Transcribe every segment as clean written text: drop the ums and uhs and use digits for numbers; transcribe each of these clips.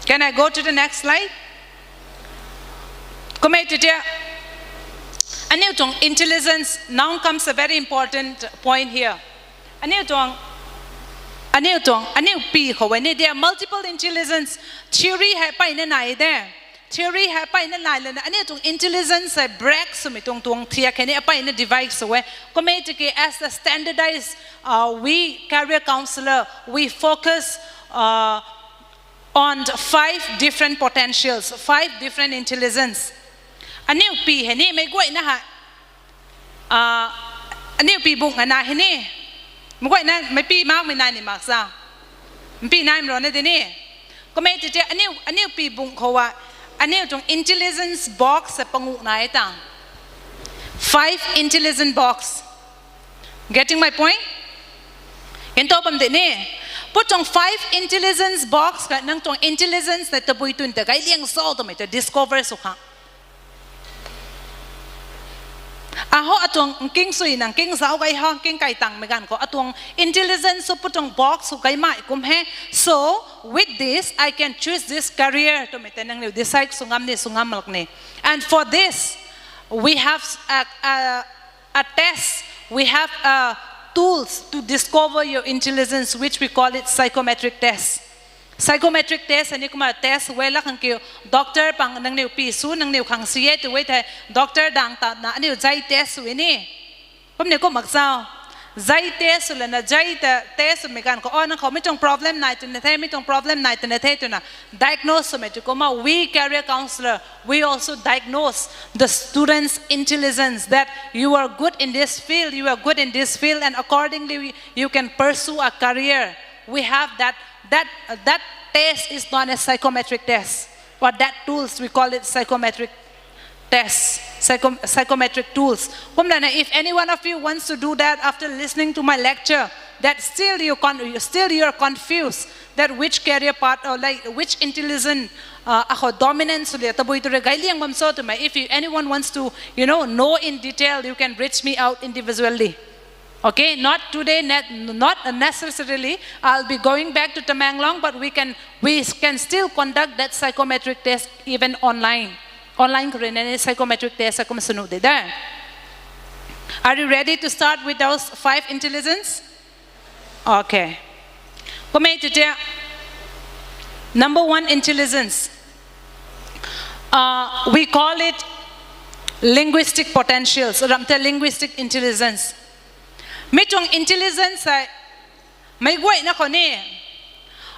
Can I go to the next slide? Intelligence, now comes a very important point here. There are multiple intelligence. Theory theory intelligence breaks device as the standardized we career counselor, we focus on 5 different potentials, 5 different intelligence. Intelligence box 5 intelligence box. Getting my point? Put on 5 intelligence box nang tong intelligence na taboy tun ta liang so to may discover suka. Aho atong king sui nang king sao kai ha king kai tang megan ko atong intelligence so put on box so kai mai kum he. So with this I can choose this career to may nang decide sungam ni sungam malak ni. And for this we have a test, we have tools to discover your intelligence, which we call it psychometric test. Psychometric test, ani kuma test wala kang kyo doctor pang nang niu pisu nang niu kang siye to wait doctor dang ta na ani jai test wini. Pum ne ko magsao jai test la na jai test mekan ko on ko mitong problem nai to ne the mitong problem nai to ne the to na diagnose me to koma we career counselor, we also diagnose the students' intelligence that you are good in this field, you are good in this field, and accordingly you can pursue a career. We have that test is known as psychometric test, or that tools we call it psychometric tests, psychometric tools. If any one of you wants to do that after listening to my lecture, that still you are confused that which career path or like which intelligence dominance if anyone wants to know in detail, you can reach me out individually. Okay, not today, not necessarily. I'll be going back to Tamenglong, but we can still conduct that psychometric test even online. Online psychometric test. Are you ready to start with those 5 intelligence? Okay. Number 1 intelligence. We call it linguistic potentials, linguistic intelligence. Mitong intelligence may go na ko ni.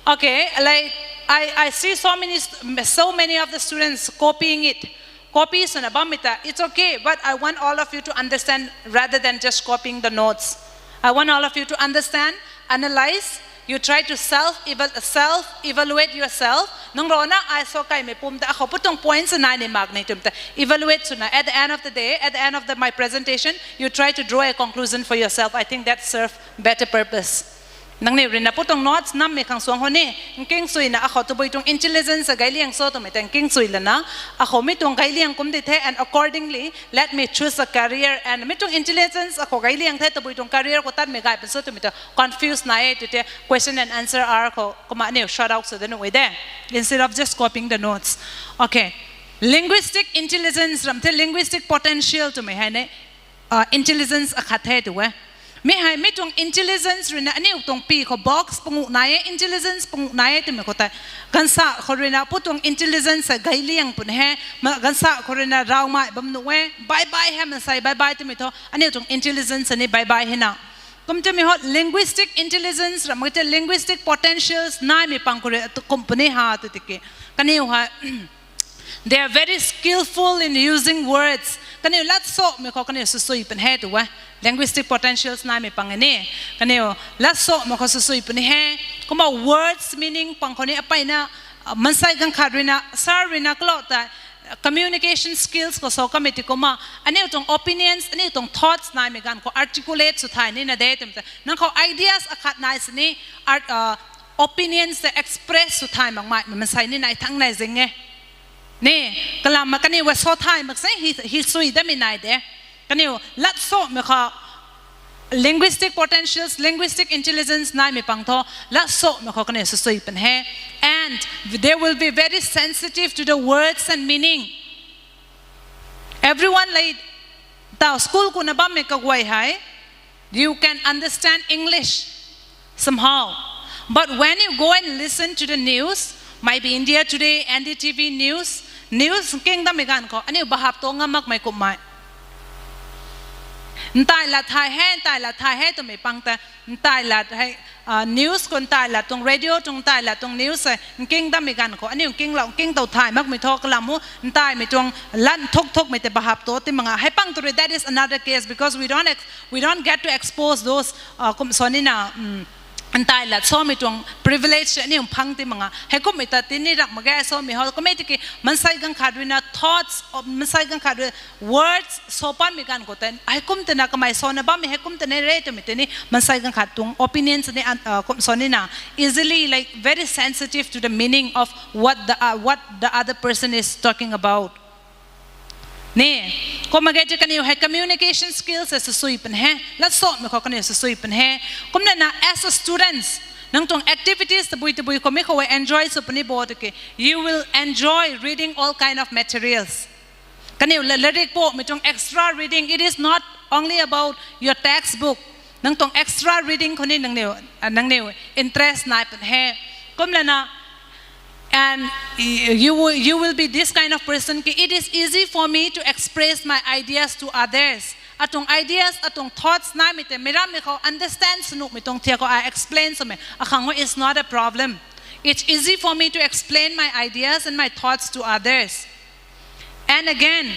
Okay, like I see so many of the students copying it. Copies na bamita. It's okay, but I want all of you to understand rather than just copying the notes. I want all of you to understand, analyze. You try to self-evaluate yourself. Nung rona ay so kay may pumta ako putong points na ni magnetum ta. Evaluate suna. At the end of the day, at the end of my presentation, you try to draw a conclusion for yourself. I think that serves better purpose. Nang ni rin na putong notes nam may kang suang honi. King sui na ako tuboy itong intelligence sa gailiang so to may king sui la na. Ako mitong gailiang kumdite, and accordingly let me choose a career, and mitong intelligence ako gailiang te tuboy itong career ko tan may gaipan so to mito confused na to te question and answer are ko kumani shout out so the way there instead of just copying the notes. Okay, linguistic intelligence ramte linguistic potential to may hane intelligence akhathe to we. May mitong intelligence rina ani utong pi ko box pungu naye intelligence pungu naye te me ko ta gansa ko rina putong intelligence sa gailiang pun he gansa ko rina raw ma bam no we bye bye he man sai bye bye te me to ani utong intelligence ani bye bye he na kum te me hot linguistic intelligence ram te linguistic potentials na me pang ko company ha to tike kani ha they are very skillful in using words. Kani lat so me ko kani susui pen he to we linguistic potentials na me pangani kani lat so me ko susui pen he kuma words meaning pang koni apay na mansay gang kadrina sarina klota communication skills ko so kamiti kuma ani utong opinions ani utong thoughts na me gan ko articulate su thai ni na datem nang ko ideas akhat nice ni opinions to express su thai mang mai mansay ni nai thang nai zinge ne kalam makani wa so thai mak sai hi sui da mi nai de kani lat so me kha linguistic potentials, linguistic intelligence nai mi pang tho la so me kho kane soi pen he, and they will be very sensitive to the words and meaning. Everyone like ta school ko na ba me kagwai hai, you can understand English somehow, but when you go and listen to the news, might be India Today, NDTV news king da me gan ko ani bahap to ngamak mai ko mai ntai la thai he to me pangta ntai la hai news kon tai la tong radio tong tai la tong news king da me gan ko ani king la king to thai mak me thok lamu ntai me tong lan thok me te bahap to te manga hai pang to that is another case, because we don't get to expose those kum sonina antai la so mi tong privilege ni phang ti manga he ko mi ta tini rak maga so mi ho ko me ti ki mansai gang khadwina thoughts of mansai gang khadwe words so pan mi gan ko ten ai kum te na ka mai so na ba mi he kum te ne re to mi te ni mansai gang khatung opinions ni kum so ni na easily like very sensitive to the meaning of what the other person is talking about. Ne ko magete kaniyo hai communication skills as sui pen he la so me ko kaniyo sui pen he kum na as a students nang tong activities to bui ko me ko enjoy so pani bo ke you will enjoy reading all kind of materials kaniyo lyric po me tong extra reading. It is not only about your textbook, nang tong extra reading ko ni nang ne interest na pen he kum na. And you will be this kind of person. It is easy for me to express my ideas to others. Atong ideas, atong thoughts na mite mirami ko understand sunuk mitong tiya ko I explain so me akang is not a problem. It's easy for me to explain my ideas and my thoughts to others. And again,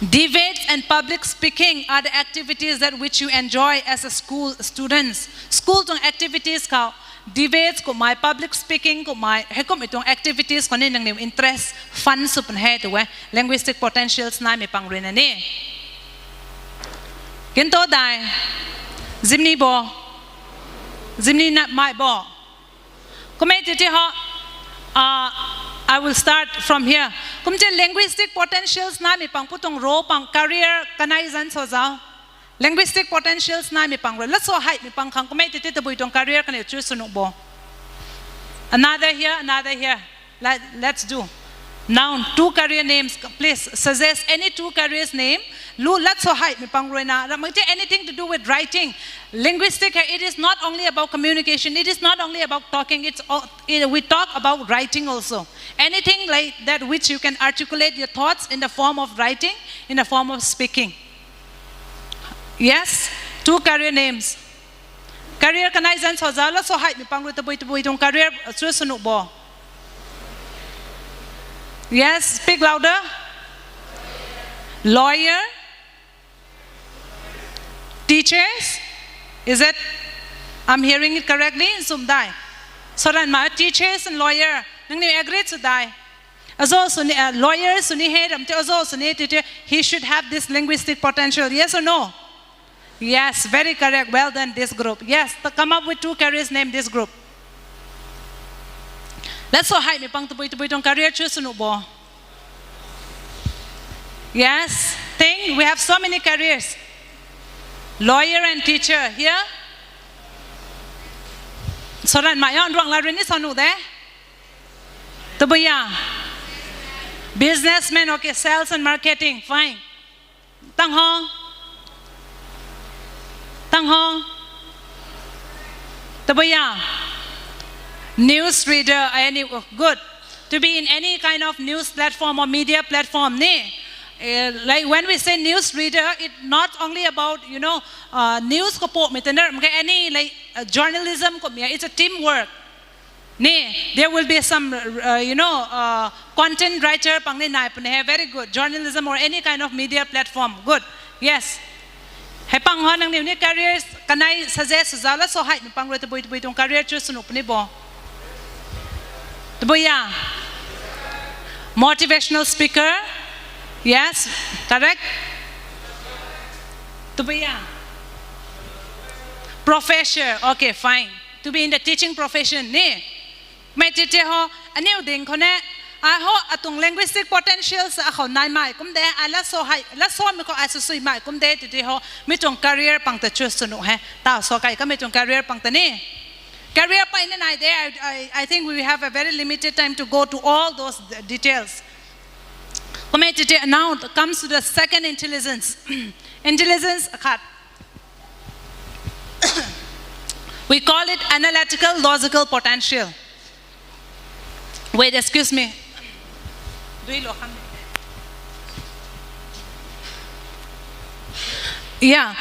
debates and public speaking are the activities that which you enjoy as a school students. School tong activities ka debates ko my public speaking ko my hekom itong activities ko nang interest fun supan he to linguistic potentials na mi pang rin ani kinto dai zimni na mai bo komete ti ho I will start from here kumje linguistic potentials na mi pang putong ro pang career kanai zan so za linguistic potentials na mi pang let's so height mi pang khang ko mai te te bui tong career kan chu sunu bo another here let's do now 2 career names. Please suggest any 2 careers name lu let's so height mi pang na anything to do with writing. Linguistic, it is not only about communication, it is not only about talking, we talk about writing also. Anything like that which you can articulate your thoughts in the form of writing, in the form of speaking. Yes, 2 career names. Career kanai zan so zala so height mi pang ru tabui tong career chu sunuk bo. Yes, speak louder. Lawyer. Teachers. Is it? I'm hearing it correctly in Sumdai. So then my teachers and lawyer nang ni agree to die. Also lawyer suni he ramte also suni he should have this linguistic potential. Yes or no? Yes, very correct. Well done, this group. Yes, come up with 2 careers, name this group. Let's so high me pang to tong career choose bo. Yes, we have so many careers. Lawyer and teacher here. So then my own wrong la rin is sonu de. To businessman, okay, sales and marketing, fine. Tang ho. Tabaya. News reader, good. To be in any kind of news platform or media platform. Like when we say news reader, it's not only about, news ko po, any like journalism, it's a teamwork. There will be some, content writer, very good. Journalism or any kind of media platform, good. Yes. Hepang ho nang ni careers kanai suggest zala so height ni pang ro teboi tong career chu sunuk ni bo. Teboya. Motivational speaker. Yes, correct. Teboya. Professor. Okay, fine. To be in the teaching profession ni. Mai tete ho aniu ding ko ne I ho atung linguistic potentials a khau nai mai kum de ala so hai la so mi ko asu sui mai kum de ti ho mi tong career pang ta choose to no he ta so kai ka mi tong career pang ta ni career pa in I there I think we have a very limited time to go to all those details. Now comes to the second intelligence. Intelligence khat. We call it analytical logical potential. Wait, excuse me. Yeah,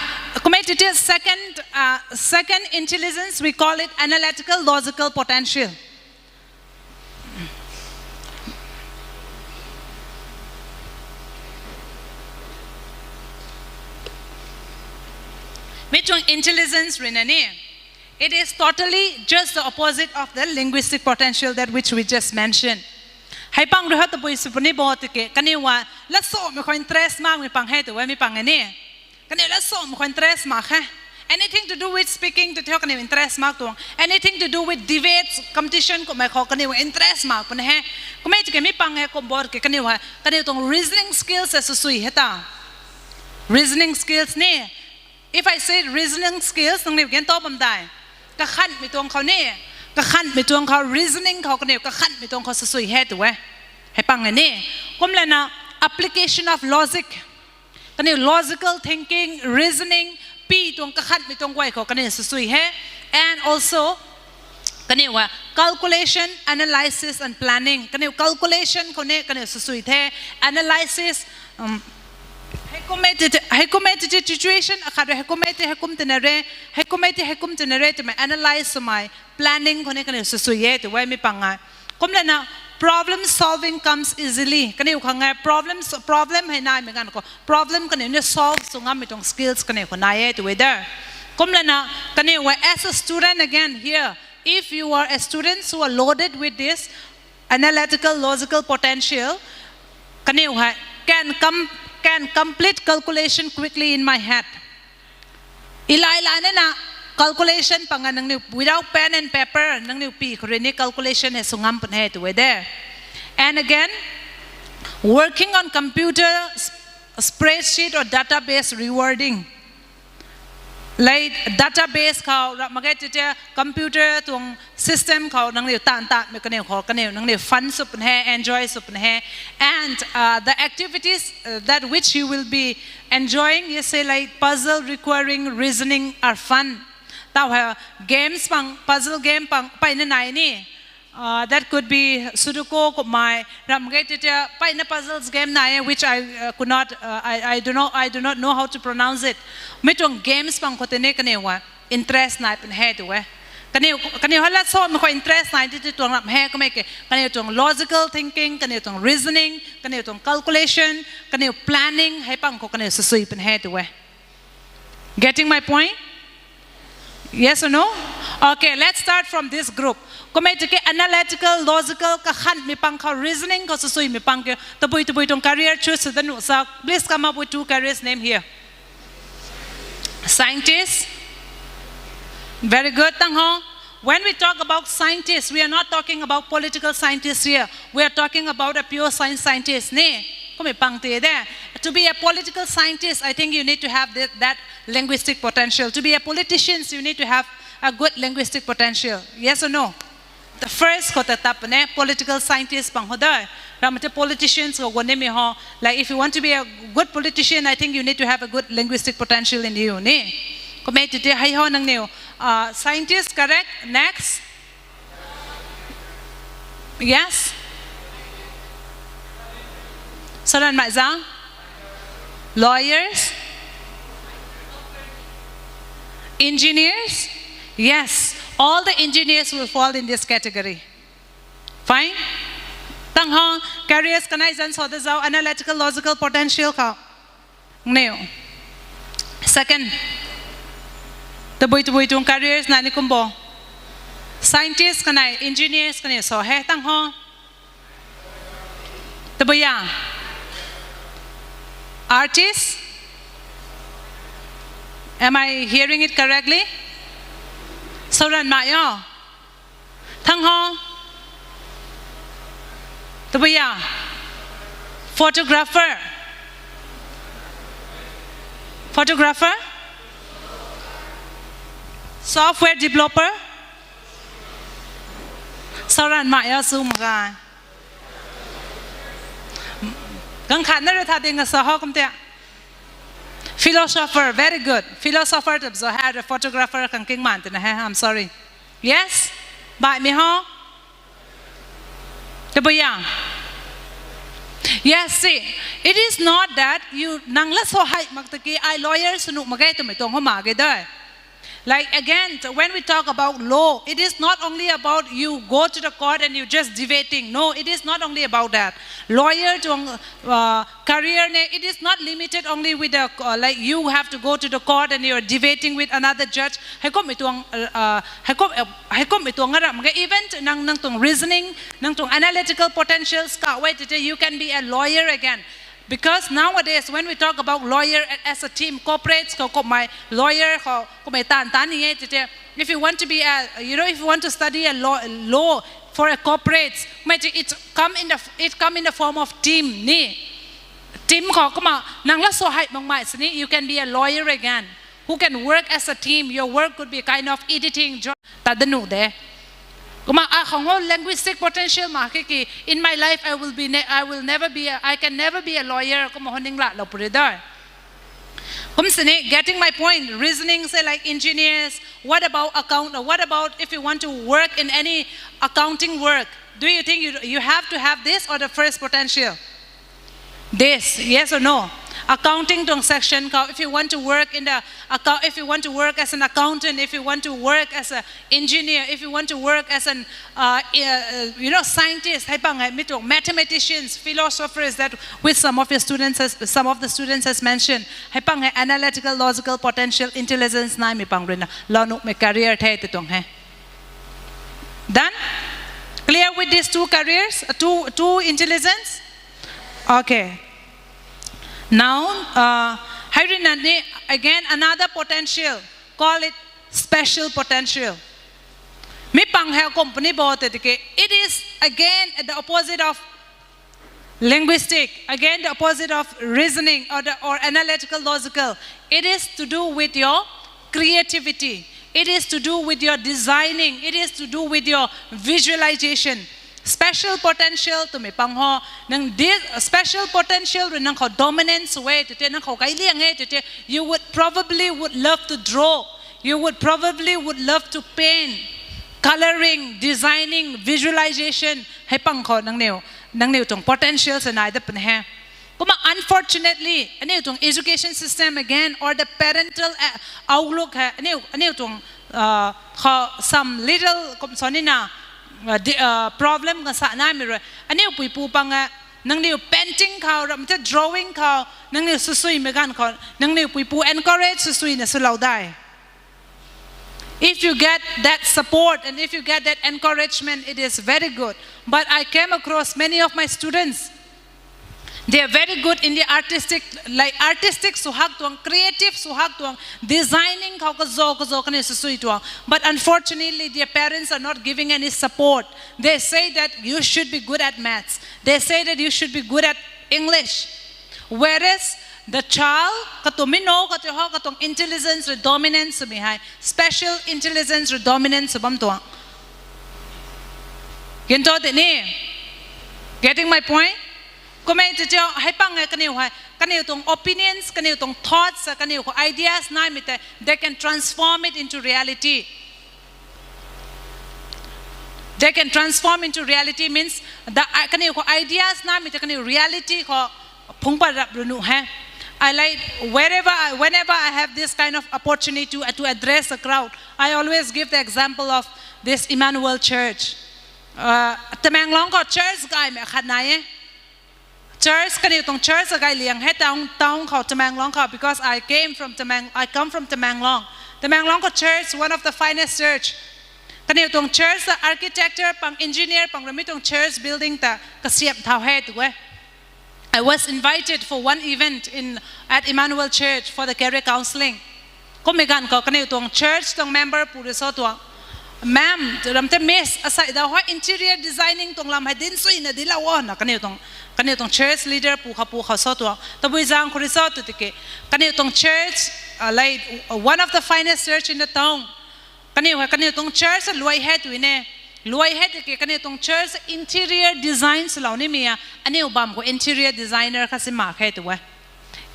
second intelligence, we call it analytical logical potential. Intelligence, it is totally just the opposite of the linguistic potential that which we just mentioned. Hai pang rehat boy supuni botike kaniwa la so me ko interest ma me pang he to me pang ani kani la so me ko interest ma kha anything to do with speaking to talk kani interest ma to anything to do with debates competition ko me ko kani interest ma pun he ko me ke me pang he ko bor ke kaniwa kani tong reasoning skills as sui heta reasoning skills ne if I say reasoning skills nang ne gen to bam dai ka khan mi tong khaw ne ka khan mi tong khaw reasoning khaw kane ka khan mi tong khaw sui he to we hai pang ne komla na application of logic kane logical thinking reasoning pi tong ka khan mi tong wai khaw kane sui he and also kane wa calculation analysis and planning kane calculation kone kane sui the analysis Hekomete situation akado hekomete hekum tenere to analyze my planning kone kane susuye to why mi panga komla na problem solving comes easily kane ukhanga problem hai na me gan ko problem kane ne solve sunga mi tong skills kane ko na ye to weather komla na kane wa as a student again here if you are a student who are loaded with this analytical logical potential kane wa can complete calculation quickly in my head. Ila na calculation panga nang without pen and paper nang pi korene calculation he sungam pun he to there. And again, working on computer spreadsheet or database rewarding. Like database kau magai tete computer tung system kau nang liu tan me kane kau kane nang liu fun sup he enjoy sup he and the activities that which you will be enjoying you say like puzzle requiring reasoning are fun. Tau games pang puzzle game pang pa ina nai ni that could be Sudoku ko mai magai tete pa ina puzzles game nai which I could not I do not know how to pronounce it. Mitong games pang kotene kane wa interest na pen he to we kane hala so me ko interest na ti tong ram he ko me ke kane tong logical thinking kane tong reasoning kane tong calculation kane planning he pang ko kane susui pen he to we getting my point yes or no okay let's start from this group ko me ke analytical logical ka khan me pang ka reasoning ko susui me pang ke to boi tong career choose then sa please come up with two careers name here. Scientists, very good, Tang Ho. When we talk about scientists, we are not talking about political scientists here. We are talking about a pure science scientist. To be a political scientist, I think you need to have that linguistic potential. To be a politician, you need to have a good linguistic potential. Yes or no? The first political scientist pang hodai. Politicians like if you want to be a good politician, I think you need to have a good linguistic potential in you. Scientists, correct? Next. Yes. Saran Maizang. Lawyers. Engineers. Yes. All the engineers will fall in this category. Fine? Tang ho, careers kanai so the analytical logical potential ka. Neo. Second, the boy to careers nani kumbo. Scientists kanai, engineers kanai so he tang ho. The boy yang. Artists. Am I hearing it correctly? So ran ma yo. Tang ho. ตัวอย่าง photographer software developer สรันมาอย่าซูมกันกังขันนั่นเราทำเองกับสหกุมเตีย philosopher very good philosopher จะจะหา photographer กังเก่งมันแต่นะฮะ I'm sorry yes บ่ายมีห้องตัวอย่าง yes see it is not that you นั่งละโซให้มักตะกี้ I lawyer สนุกมาแก่ตัวไม่ตรงเข้ามาแก่ได้ like again when we talk about law it is not only about you go to the court and you just debating no it is not only about that lawyer career it is not limited only with the like you have to go to the court and you are debating with another judgeให้ก็ไม่ตวงงะมันก็ even นั่งตรง reasoning นั่งตรง analytical potentials ก็ไว้ที่ you can be a lawyer again because nowadays when we talk about lawyer as a team corporates ก็my lawyer ก็ไม่ตันนี่ที่ if you want to be a if you want to study a law for a corporate ไม่ใช่ it come in the form of team นี่ team ก็มานั่งละโซให้บางๆสินี่ you can be a lawyer again who can work as a team your work could be kind of editing job ตัดหนูเด้ก็มาของว่า linguistic potential มาคือ in my life I can never be a lawyer ก็มาคนนึงละเราพูดได้ผมสินี่ getting my point reasoning say like engineers what about what about if you want to work in any accounting work do you think you have to have this or the first potential this yes or no accounting section if you want to work in the if you want to work as an accountant if you want to work as an engineer if you want to work as an scientist mathematicians philosophers that with some of the students has mentioned analytical logical potential intelligence nai mi pang rin la nu me career the te tong he done clear with these two careers two intelligence okay now again another potential call it special potential mi pang he company bote it is again the opposite of linguistic again the opposite of reasoning or analytical logical it is to do with your creativity it is to do with your designing it is to do with your visualization special potential to me pang ho nang this special potential rin nang dominance way to nang kai liang to you would probably love to draw you would probably love to paint coloring designing visualization hai pang ho nang neu tong potential sa nai da pen he kuma unfortunately ani tong education system again or the parental outlook ha ani tong some little kom sonina problem กันสะน้ามีเลยอันนี้ปุยปูปังอ่ะนั่งนี่ painting เขาเราไม่ใช่ drawing เขานั่งนี่สุยๆเหมือนกันเขานั่งนี่ปุยปู encourage สุยๆเนี่ยสุดเราได้ if you get that support and if you get that encouragement it is very good but I came across many of my students they are very good in the artistic suhag tuang creative suhag tuang designing how ka zo kan susui tuang but unfortunately their parents are not giving any support they say that you should be good at maths they say that you should be good at English whereas the child katumino katong intelligence or dominance mi hai special intelligence or dominance bam tuang gento de ni getting my point comment to tell hai pang kaniu tong opinions kaniu tong thoughts kaniu ideas na mite they can transform it into reality they can transform into reality means the kaniu ideas na mite kaniu reality ko phungpa runu ha I like whenever I have this kind of opportunity to address a crowd I always give the example of this Emmanuel Church Tamang Long ko church guy me khanai church kaniu tong church agai liang he town khao Tamang Long khao because I come from Tamang Long ko church one of the finest church kaniu tong church architecture pang engineer pang rami tong church building ta kasiap thau he tu I was invited for one event at Emmanuel Church for the career counseling ko megan ko kaniu tong church tong member puriso tuang ma'am ramte mes asai da ho interior designing tong lam hadin sui na dilaw na kani tong church leader pu kha so to tabui jang khuri so to tike kani tong church like one of the finest church in the town kani tong church luai het wine luai het ke kani tong church interior designs launi mia ani ubam ko interior designer khasima khet wa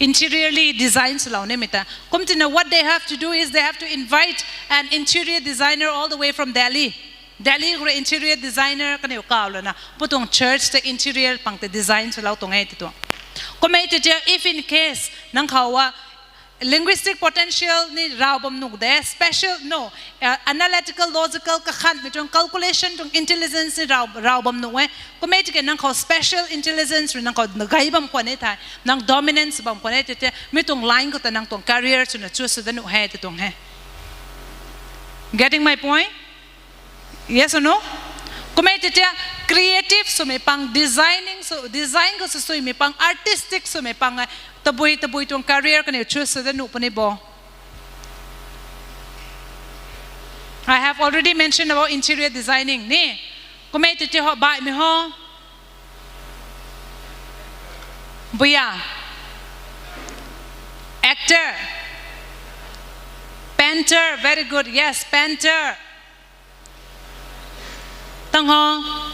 interiorly designs laune mita kumtina what they have to do is they have to invite an interior designer all the way from Delhi ko interior designer kani kaula na putong church the interior pang the design lau tong ai to komai te if in case nang khawa linguistic potential ni raubam nuk de special no analytical logical ka khan mitong calculation tong intelligence ni raubam nu we komai te nang khaw special intelligence nang khaw gaibam ko ne thai nang dominance bam ko ne te mitong line ko ta nang tong career chu na chu su danu he te tong he getting my point yes or no komai te creative so me pang designing so design ko so me pang artistic so me pang tabui tong career kan choose the nu pani bo I have already mentioned about interior designing ni komai te ho ba me ho buya actor painter very good yes painter tang ho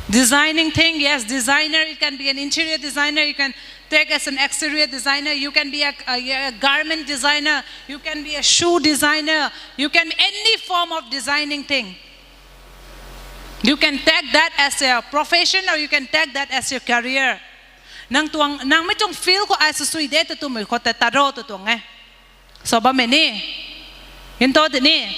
designing thing, yes, designer, it can be an interior designer, you can take as an exterior designer, you can be a garment designer, you can be a shoe designer, you can be any form of designing thing. You can take that as a profession or you can take that as your career. Nang mitong feel ko ay susui dito tumil ko tataro to tong So ba meni? Hinto ni.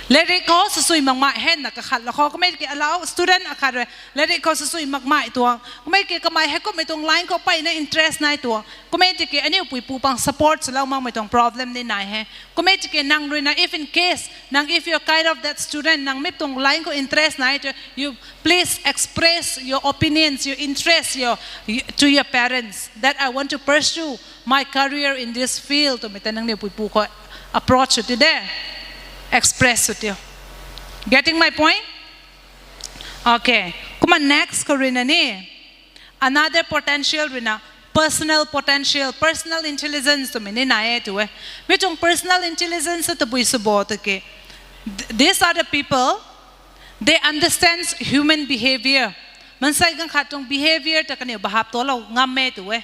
Let it go susui magma hen na kakhat lako ko may allow student akare let it go susui magma ito ko may kamay he ko itong line ko pa na interest na ito ko may tiki ani upu pang support sa law mang itong problem ni na he ko may tiki nang na if in case nang if you're kind of that student nang mitong line ko interest na ito you please express your opinions your interests to your parents that I want to pursue my career in this field to mitanang ni upu ko approach to there express it you. Getting my point? Okay. Kuma next korina ni. Another potential rina personal potential, personal intelligence to mini na eto eh. Mitong personal intelligence to bui subot ke. These are the people they understand human behavior. Mansay gang khatong behavior ta kani bahap to law ngam to eh.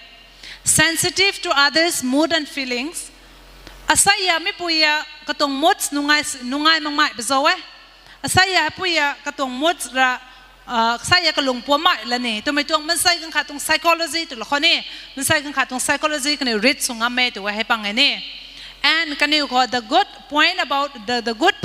Sensitive to others' mood and feelings. Asaya mi puya katong mods nungay mang mai bezawe asaya puya katong mods ra saya kalung po mai lani to may tuang mansay kang katong psychology to lakone mansay kang katong psychology kani read sunga me to he pangani and kani ko the good point about the good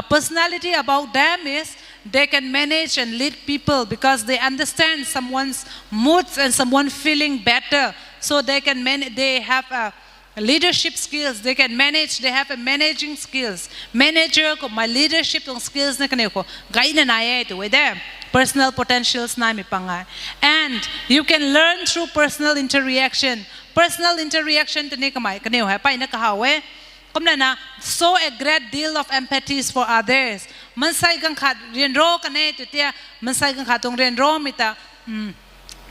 personality about them is they can manage and lead people because they understand someone's moods and someone feeling better so they can they have leadership skills, they can manage, they have a managing skills. Manager ko my leadership skills na kaniko. Gay na naye ito with them. Personal potentials na mi pangay. And you can learn through personal interaction. Personal interaction tani kamay kaniyo ha pa inakahawe. Kumna na so a great deal of empathies for others. Mansay kang khat renro kanay ito tiya mansay kang khatong renro mita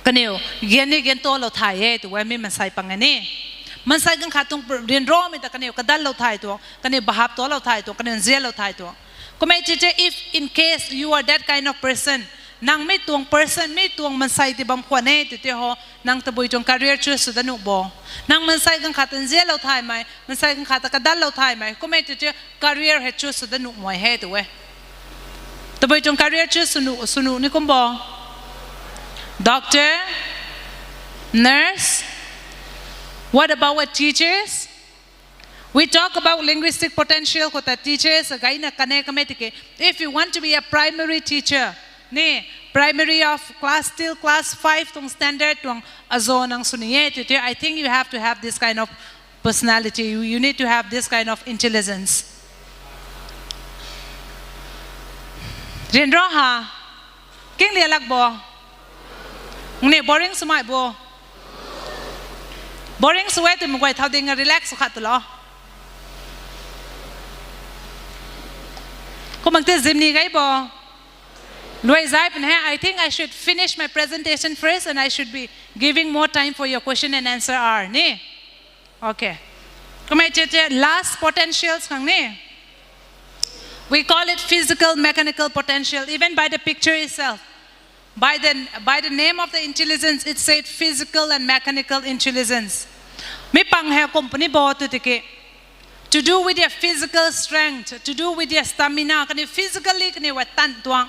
kaniyo gento lo taye ito wemi mansay pangani. Mansay kang katong renro mi ta kaniyo kadal law thai to kaniyo bahap to law thai to kaniyo zel law thai to kumay tite if in case you are that kind of person nang may tuang person may tuang mansay ti bam kwane tite ho nang taboy tong career choice sa danu bo nang mansay kang katan zel law thai mai mansay kang kata kadal law thai mai kumay tite career he choice sa danu mo he to we taboy tong career choice sunu ni kumbo doctor nurse. What about what teachers? We talk about linguistic potential ko ta teachers agay na kane kametike. If you want to be a primary teacher, ni primary of class till class 5 tong standard tong azo nang suniye tite, I think you have to have this kind of personality. You need to have this kind of intelligence. Renro ha. King lialag bo. Ni boring sumai bo. Boring suwe tu mungkin thau ding relax sukat tu loh. mang te zim ni gai bo loi zai pen he I think I should finish my presentation first and I should be giving more time for your question and answer hour ni okay kumai che last potentials khang ni we call it physical mechanical potential even by the picture itself by the name of the intelligence it said physical and mechanical intelligence mi pang he company bo tu tike to do with your physical strength to do with your stamina kani physically kani wa tan tuang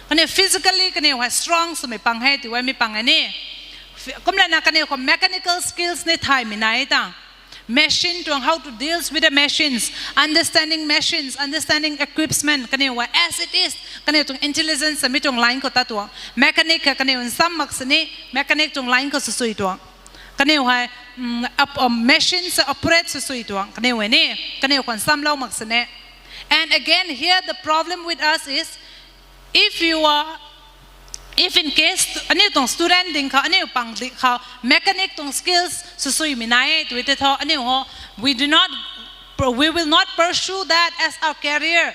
kani physically kani wa strong so mi pang he ti wa mi pang ani kumla na kani ko mechanical skills ni thai mi nai ta machine to how to deal with the machines understanding equipment kani wa as it is kani tung intelligence mi tung line ko ta tu mechanic kani un sam mak sni mechanic tung line ko su sui tu kani wa machines operate su sui tu kani wa ni kani kon sam lau mak sne and again here the problem with us is if in case ani tong student ding kha ani pang di kha mechanic tong skills susui minai to it tho ani ho we will not pursue that as our career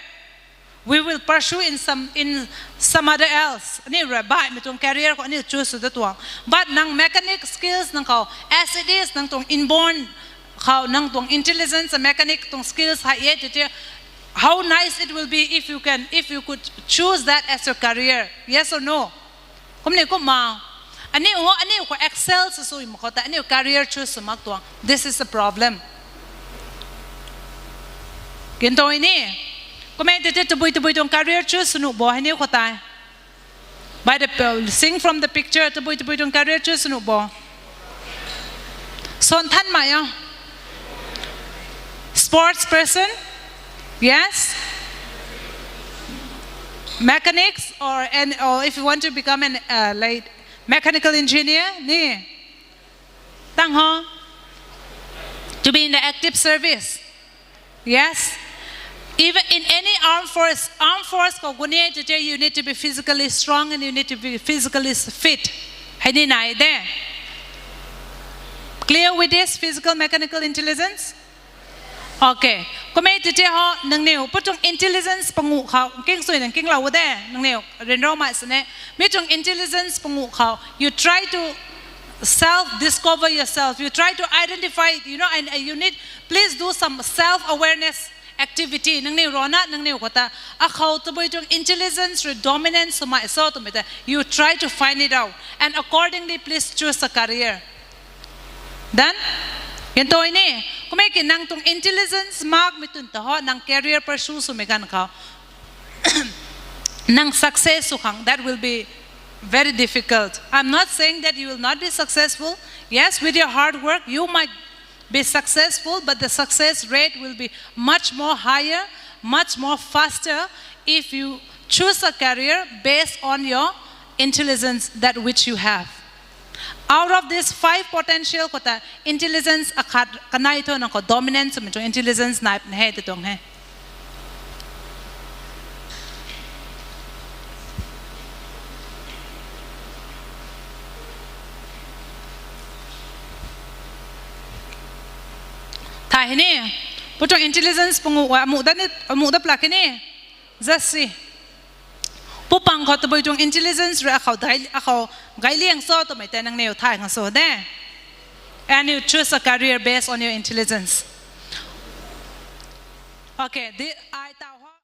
we will pursue in some other else ani rabai mi tong career ko ani choose to tuang but nang mechanic skills nang kha as it is nang tong inborn kha nang tong intelligence and mechanic tong skills ha ye te how nice it will be if you could choose that as your career yes or no kumne ko ma ani ko excel so mo ko ta ani career choose mak tuang this is a problem kinto ini comment te bui tong career choose nu bo ani ko ta by the sing from the picture te bui tong career choose nu bo son than ma ya sports person yes mechanics or if you want to become an like mechanical engineer ni tang ho to be in the active service yes even in any armed force ko gune je you need to be physically strong and you need to be physically fit hani nai de clear with this physical mechanical intelligence okay komai te ho nang neu putung intelligence pangu kha king soi nang king law de nang neu renro ma sne mi tung intelligence pangu kha you try to self discover yourself you try to identify and you need please do some self awareness activity nang neu rona nang neu kota a khau to boi tung intelligence or dominance so ma so to me you try to find it out and accordingly please choose a career then Yanto ini, kumai ki nang tung intelligence mark mitun taho nang career pursue sumegan ka, nang success sukang that will be very difficult. I'm not saying that you will not be successful. Yes, with your hard work you might be successful, but the success rate will be much more higher, much more faster if you choose a career based on your intelligence that which you have. Out of these 5 potential kota intelligence akhat kanai to na ko dominance me intelligence na he te tong he thai ni putong intelligence pungu mu da plakini just see pupang ko to boy tong intelligence ra akhaw gai liang so to mai tenang neu thai nga so de and you choose a career based on your intelligence okay I